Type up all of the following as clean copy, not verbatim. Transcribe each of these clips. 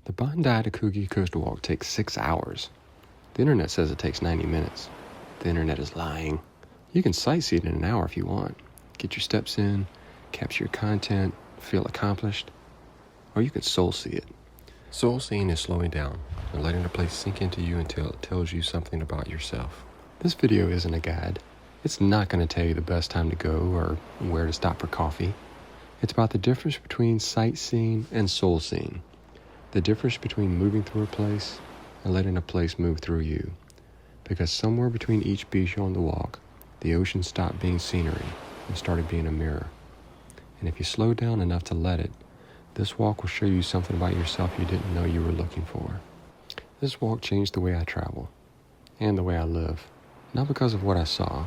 The Bondi to Coogee Coastal Walk takes 6 hours. The internet says it takes 90 minutes. The internet is lying. You can sightsee it in an hour if you want. Get your steps in, capture your content, feel accomplished. Or you can soul-see it. Soul-seeing is slowing down and letting the place sink into you until it tells you something about yourself. This video isn't a guide. It's not going to tell you the best time to go or where to stop for coffee. It's about the difference between sightseeing and soul-seeing. The difference between moving through a place and letting a place move through you. Because somewhere between each beach on the walk, the ocean stopped being scenery and started being a mirror. And if you slow down enough to let it, this walk will show you something about yourself you didn't know you were looking for. This walk changed the way I travel and the way I live. Not because of what I saw,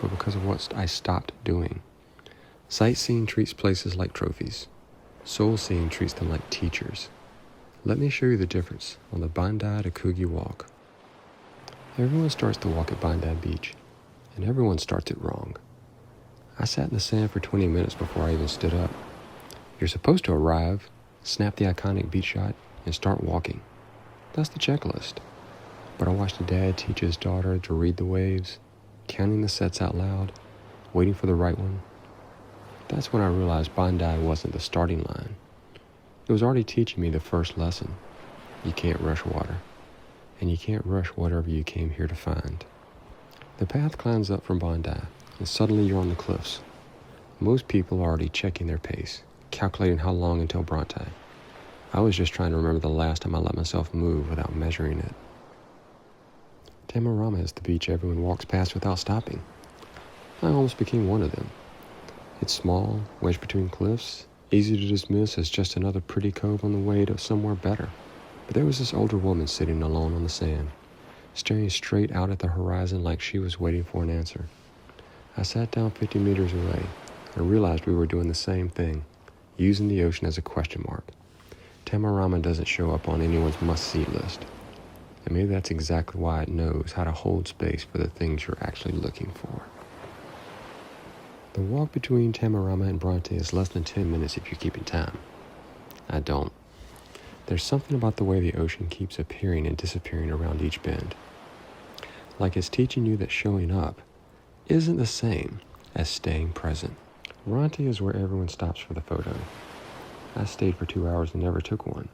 but because of what I stopped doing. Sightseeing treats places like trophies. Soul-seeing treats them like teachers. Let me show you the difference on the Bondi to Coogee Walk. Everyone starts the walk at Bondi Beach, and everyone starts it wrong. I sat in the sand for 20 minutes before I even stood up. You're supposed to arrive, snap the iconic beach shot, and start walking. That's the checklist. But I watched a dad teach his daughter to read the waves, counting the sets out loud, waiting for the right one. That's when I realized Bondi wasn't the starting line. It was already teaching me the first lesson. You can't rush water, and you can't rush whatever you came here to find. The path climbs up from Bondi, and suddenly you're on the cliffs. Most people are already checking their pace, calculating how long until Bronte. I was just trying to remember the last time I let myself move without measuring it. Tamarama is the beach everyone walks past without stopping. I almost became one of them. It's small, wedged between cliffs, easy to dismiss as just another pretty cove on the way to somewhere better. But there was this older woman sitting alone on the sand, staring straight out at the horizon like she was waiting for an answer. I sat down 50 meters away and realized we were doing the same thing, using the ocean as a question mark. Tamarama doesn't show up on anyone's must-see list. And maybe that's exactly why it knows how to hold space for the things you're actually looking for. The walk between Tamarama and Bronte is less than 10 minutes if you're keeping time. I don't. There's something about the way the ocean keeps appearing and disappearing around each bend. Like it's teaching you that showing up isn't the same as staying present. Bronte is where everyone stops for the photo. I stayed for 2 hours and never took one.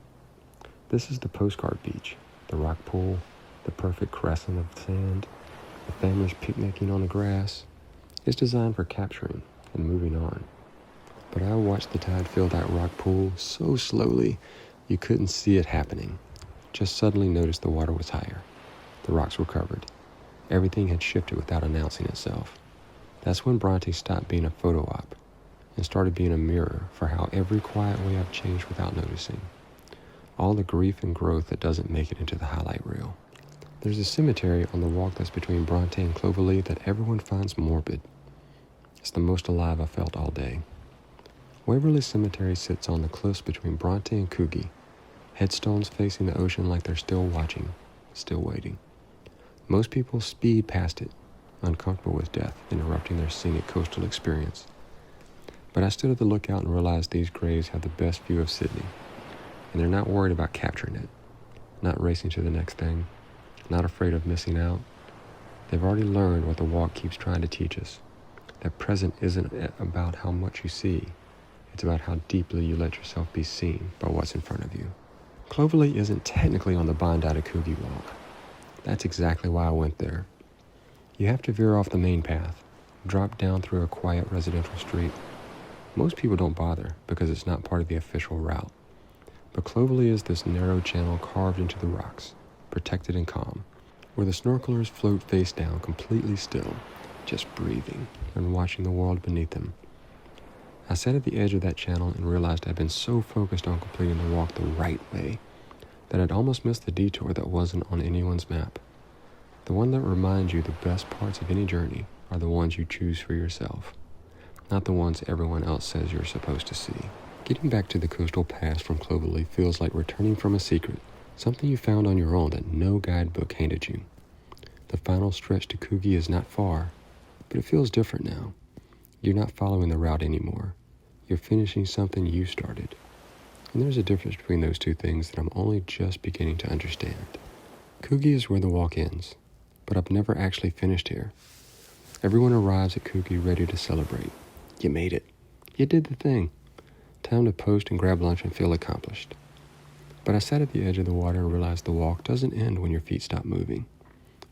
This is the postcard beach, the rock pool, the perfect crescent of sand, the families picnicking on the grass. It's designed for capturing and moving on. But I watched the tide fill that rock pool so slowly you couldn't see it happening. Just suddenly noticed the water was higher. The rocks were covered. Everything had shifted without announcing itself. That's when Bronte stopped being a photo op and started being a mirror for how every quiet way I've changed without noticing. All the grief and growth that doesn't make it into the highlight reel. There's a cemetery on the walk that's between Bronte and Clovelly that everyone finds morbid. It's the most alive I've felt all day. Waverly Cemetery sits on the cliffs between Bronte and Coogee, headstones facing the ocean like they're still watching, still waiting. Most people speed past it, uncomfortable with death interrupting their scenic coastal experience. But I stood at the lookout and realized these graves have the best view of Sydney, and they're not worried about capturing it, not racing to the next thing, not afraid of missing out. They've already learned what the walk keeps trying to teach us, that present isn't about how much you see, it's about how deeply you let yourself be seen by what's in front of you. Clovelly isn't technically on the Bondi to Coogee Walk. That's exactly why I went there. You have to veer off the main path, drop down through a quiet residential street. Most people don't bother because it's not part of the official route. But Clovelly is this narrow channel carved into the rocks, protected and calm, where the snorkelers float face down completely still, just breathing and watching the world beneath them. I sat at the edge of that channel and realized I'd been so focused on completing the walk the right way that I'd almost missed the detour that wasn't on anyone's map. The one that reminds you the best parts of any journey are the ones you choose for yourself, not the ones everyone else says you're supposed to see. Getting back to the coastal pass from Clovelly feels like returning from a secret, something you found on your own that no guidebook handed you. The final stretch to Coogee is not far, but it feels different now. You're not following the route anymore. You're finishing something you started. And there's a difference between those two things that I'm only just beginning to understand. Coogee is where the walk ends, but I've never actually finished here. Everyone arrives at Coogee ready to celebrate. You made it. You did the thing. Time to post and grab lunch and feel accomplished. But I sat at the edge of the water and realized the walk doesn't end when your feet stop moving.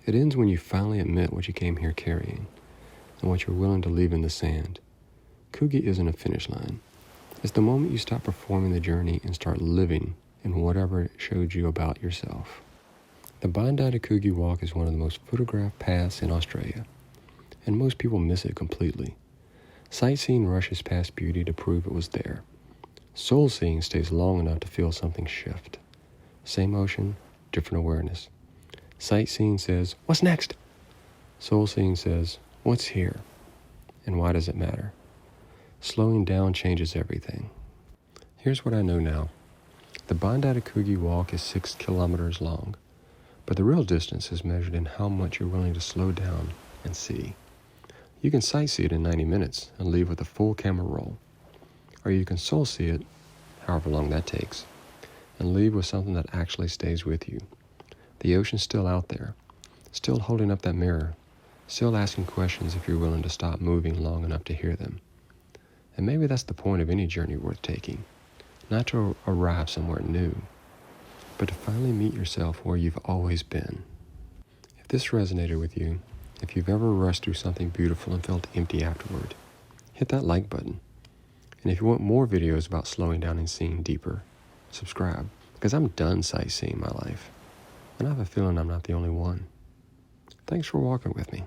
It ends when you finally admit what you came here carrying and what you're willing to leave in the sand. Coogee isn't a finish line. It's the moment you stop performing the journey and start living in whatever it showed you about yourself. The Bondi to Coogee Walk is one of the most photographed paths in Australia, and most people miss it completely. Sightseeing rushes past beauty to prove it was there. Soulseeing stays long enough to feel something shift. Same ocean, different awareness. Sightseeing says, "What's next?" Soulseeing says, "What's here? And why does it matter?" Slowing down changes everything. Here's what I know now. The Bondi to Coogee Walk is 6 kilometers long, but the real distance is measured in how much you're willing to slow down and see. You can sightsee it in 90 minutes and leave with a full camera roll. Or you can soul see it, however long that takes, and leave with something that actually stays with you. The ocean's still out there, still holding up that mirror, still asking questions if you're willing to stop moving long enough to hear them. And maybe that's the point of any journey worth taking, not to arrive somewhere new, but to finally meet yourself where you've always been. If this resonated with you, if you've ever rushed through something beautiful and felt empty afterward, hit that like button. And if you want more videos about slowing down and seeing deeper, subscribe, because I'm done sightseeing my life, and I have a feeling I'm not the only one. Thanks for walking with me.